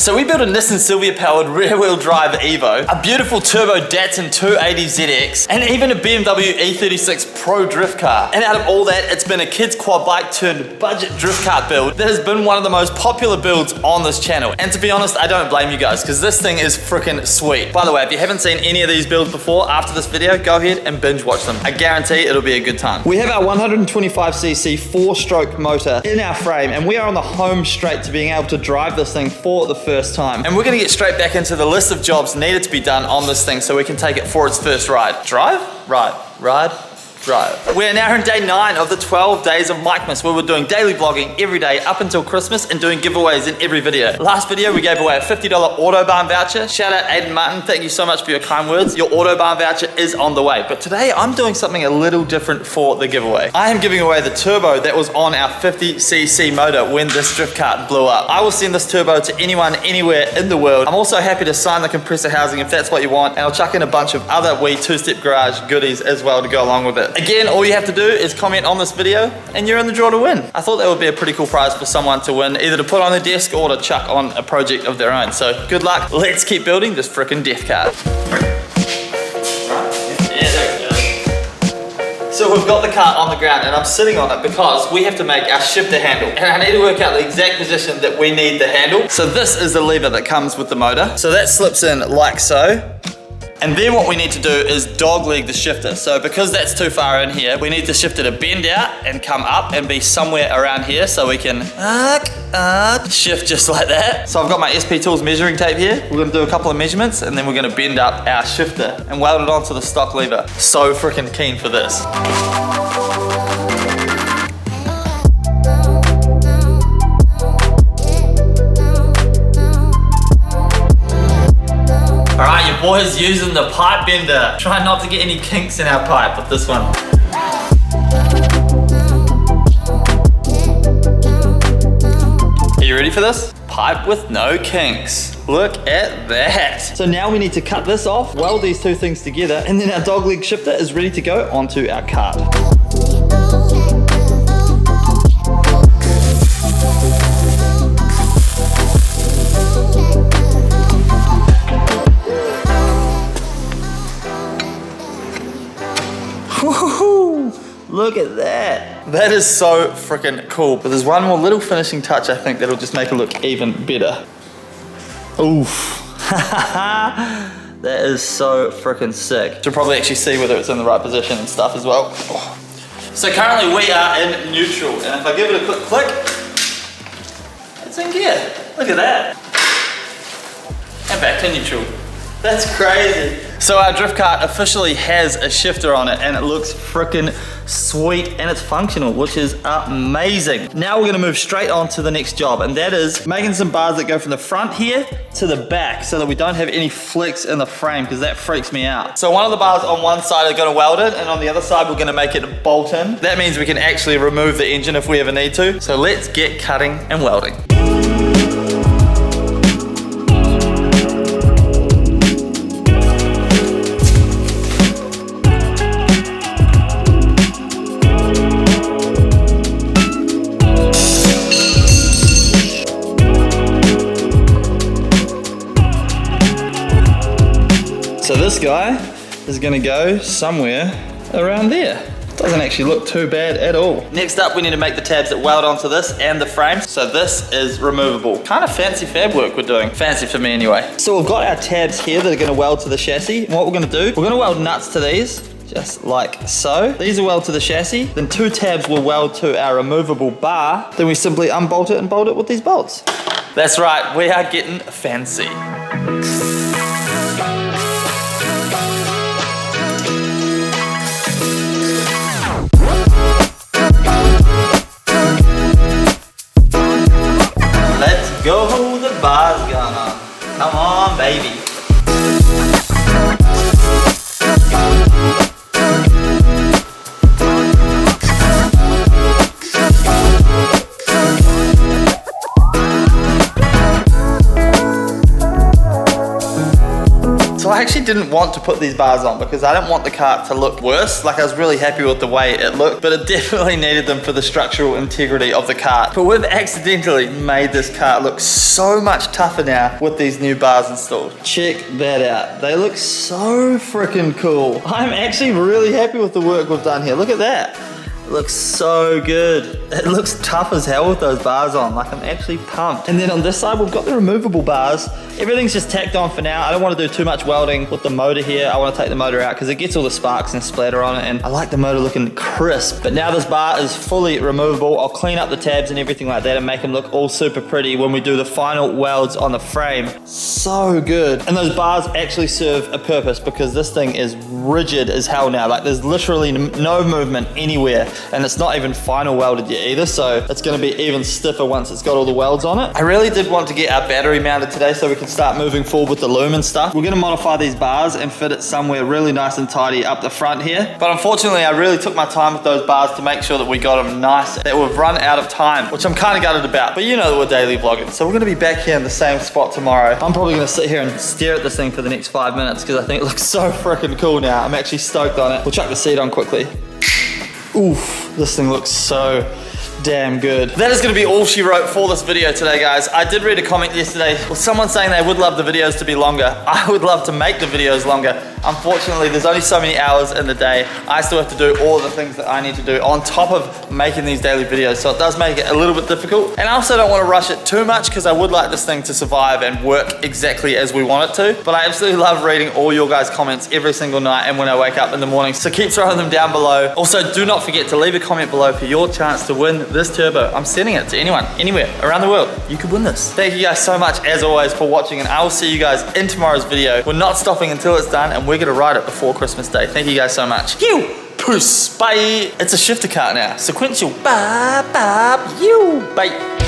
So we built a Nissan Silvia powered rear wheel drive Evo, a beautiful turbo Datsun 280ZX, and even a BMW E36 Pro drift car. And out of all that, it's been a kid's quad bike turned budget drift kart build that has been one of the most popular builds on this channel. And to be honest, I don't blame you guys, because this thing is freaking sweet. By the way, if you haven't seen any of these builds before, after this video, go ahead and binge watch them. I guarantee it'll be a good time. We have our 125cc 4-stroke motor in our frame, and we are on the home straight to being able to drive this thing for the first time. And we're gonna get straight back into the list of jobs needed to be done on this thing so we can take it for its first ride. Drive? Ride. We're now in day 9 of the 12 days of Mikemas, where we're doing daily vlogging every day up until Christmas and doing giveaways in every video. Last video, we gave away a $50 Autobahn voucher. Shout out Aiden Martin, thank you so much for your kind words. Your Autobahn voucher is on the way. But today, I'm doing something a little different for the giveaway. I am giving away the turbo that was on our 50cc motor when this drift kart blew up. I will send this turbo to anyone, anywhere in the world. I'm also happy to sign the compressor housing if that's what you want, and I'll chuck in a bunch of other wee two-step garage goodies as well to go along with it. Again, all you have to do is comment on this video and you're in the draw to win. I thought that would be a pretty cool prize for someone to win, either to put on their desk or to chuck on a project of their own. So good luck. Let's keep building this frickin' death kart. Yeah, there we go. So we've got the kart on the ground and I'm sitting on it because we have to make our shifter handle. And I need to work out the exact position that we need the handle. So this is the lever that comes with the motor. So that slips in like so. And then what we need to do is dogleg the shifter. So because that's too far in here, we need the shifter to bend out and come up and be somewhere around here so we can shift just like that. So I've got my SP Tools measuring tape here. We're gonna do a couple of measurements and then we're gonna bend up our shifter and weld it onto the stock lever. So freaking keen for this. Alright, your boy's using the pipe bender. Try not to get any kinks in our pipe with this one. Are you ready for this? Pipe with no kinks. Look at that. So now we need to cut this off, weld these two things together, and then our dogleg shifter is ready to go onto our kart. Look at that. That is so freaking cool. But there's one more little finishing touch I think that'll just make it look even better. Oof. That is so freaking sick. You'll probably actually see whether it's in the right position and stuff as well. Oh. So currently we are in neutral, and if I give it a quick click, it's in gear. Look at that. And back to neutral. That's crazy. So our drift kart officially has a shifter on it and it looks freaking sweet and it's functional, which is amazing. Now we're gonna move straight on to the next job, and that is making some bars that go from the front here to the back so that we don't have any flex in the frame, because that freaks me out. So one of the bars on one side are gonna weld it, and on the other side we're gonna make it bolt in. That means we can actually remove the engine if we ever need to. So let's get cutting and welding. So this guy is gonna go somewhere around there. Doesn't actually look too bad at all. Next up, we need to make the tabs that weld onto this and the frame. So this is removable. Kind of fancy fab work we're doing. Fancy for me anyway. So we've got our tabs here that are gonna weld to the chassis. And what we're gonna do, we're gonna weld nuts to these, just like so. These are weld to the chassis. Then 2 tabs will weld to our removable bar. Then we simply unbolt it and bolt it with these bolts. That's right, we are getting fancy. Let's go, the bar's gone. Come on, baby. So I actually didn't want to put these bars on because I didn't want the kart to look worse. Like I was really happy with the way it looked, but it definitely needed them for the structural integrity of the kart. But we've accidentally made this kart look so much tougher now with these new bars installed. Check that out. They look so freaking cool. I'm actually really happy with the work we've done here. Look at that. It looks so good. It looks tough as hell with those bars on. Like I'm actually pumped. And then on this side, we've got the removable bars. Everything's just tacked on for now. I don't want to do too much welding with the motor here. I want to take the motor out because it gets all the sparks and splatter on it. And I like the motor looking crisp. But now this bar is fully removable. I'll clean up the tabs and everything like that and make them look all super pretty when we do the final welds on the frame. So good. And those bars actually serve a purpose because this thing is rigid as hell now. Like there's literally no movement anywhere. And it's not even final welded yet either, so it's gonna be even stiffer once it's got all the welds on it. I really did want to get our battery mounted today so we can start moving forward with the loom and stuff. We're gonna modify these bars and fit it somewhere really nice and tidy up the front here. But unfortunately, I really took my time with those bars to make sure that we got them nice, that we've run out of time, which I'm kind of gutted about. But you know that we're daily vlogging, so we're gonna be back here in the same spot tomorrow. I'm probably gonna sit here and stare at this thing for the next 5 minutes because I think it looks so freaking cool now. I'm actually stoked on it. We'll chuck the seat on quickly. Oof, this thing looks so damn good. That is gonna be all she wrote for this video today, guys. I did read a comment yesterday with someone saying they would love the videos to be longer. I would love to make the videos longer. Unfortunately, there's only so many hours in the day. I still have to do all the things that I need to do on top of making these daily videos, so it does make it a little bit difficult. And I also don't want to rush it too much because I would like this thing to survive and work exactly as we want it to. But I absolutely love reading all your guys' comments every single night and when I wake up in the morning. So keep throwing them down below. Also, do not forget to leave a comment below for your chance to win this turbo. I'm sending it to anyone, anywhere, around the world. You could win this. Thank you guys so much, as always, for watching, and I will see you guys in tomorrow's video. We're not stopping until it's done, and we're gonna ride it before Christmas Day. Thank you guys so much. You, peace, bye. It's a shifter kart now. Sequential, bye, bye, you, bye.